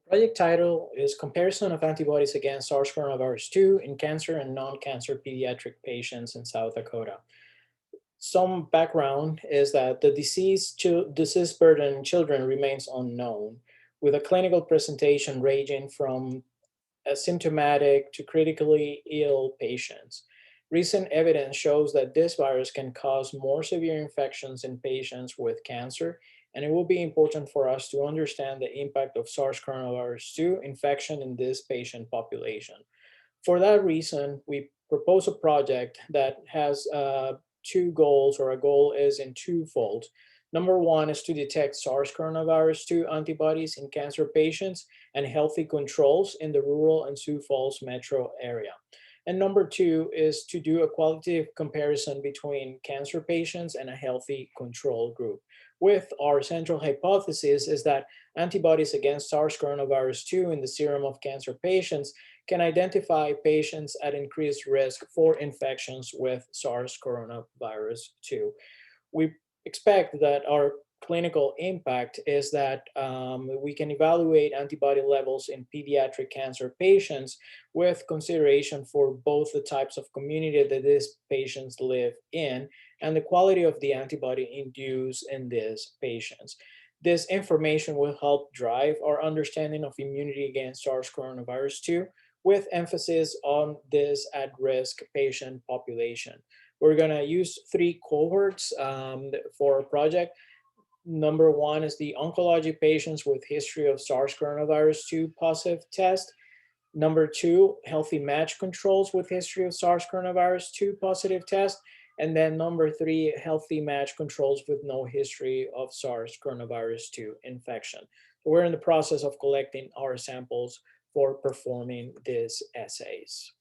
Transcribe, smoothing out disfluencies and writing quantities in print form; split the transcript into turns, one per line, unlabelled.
Project title is Comparison of Antibodies Against SARS coronavirus 2 in Cancer and Non-Cancer Pediatric Patients in South Dakota. Some background is that the disease burden in children remains unknown, with a clinical presentation ranging from asymptomatic to critically ill patients. Recent evidence shows that this virus can cause more severe infections in patients with cancer, and it will be important for us to understand the impact of SARS coronavirus 2 infection in this patient population. For that reason, we propose a project that has two goals, or a goal is in twofold. Number one is to detect SARS coronavirus 2 antibodies in cancer patients and healthy controls in the rural and Sioux Falls metro area. And number two is to do a qualitative comparison between cancer patients and a healthy control group. With our central hypothesis is that antibodies against SARS coronavirus 2 in the serum of cancer patients can identify patients at increased risk for infections with SARS coronavirus 2. We expect that our clinical impact is that we can evaluate antibody levels in pediatric cancer patients with consideration for both the types of community that these patients live in and the quality of the antibody induced in these patients. This information will help drive our understanding of immunity against SARS coronavirus 2 with emphasis on this at-risk patient population. We're going to use three cohorts for our project. Number one is the oncology patients with history of SARS coronavirus 2 positive test. Number two, healthy match controls with history of SARS coronavirus 2 positive test. And then number three, healthy match controls with no history of SARS coronavirus 2 infection. So we're in the process of collecting our samples for performing these assays.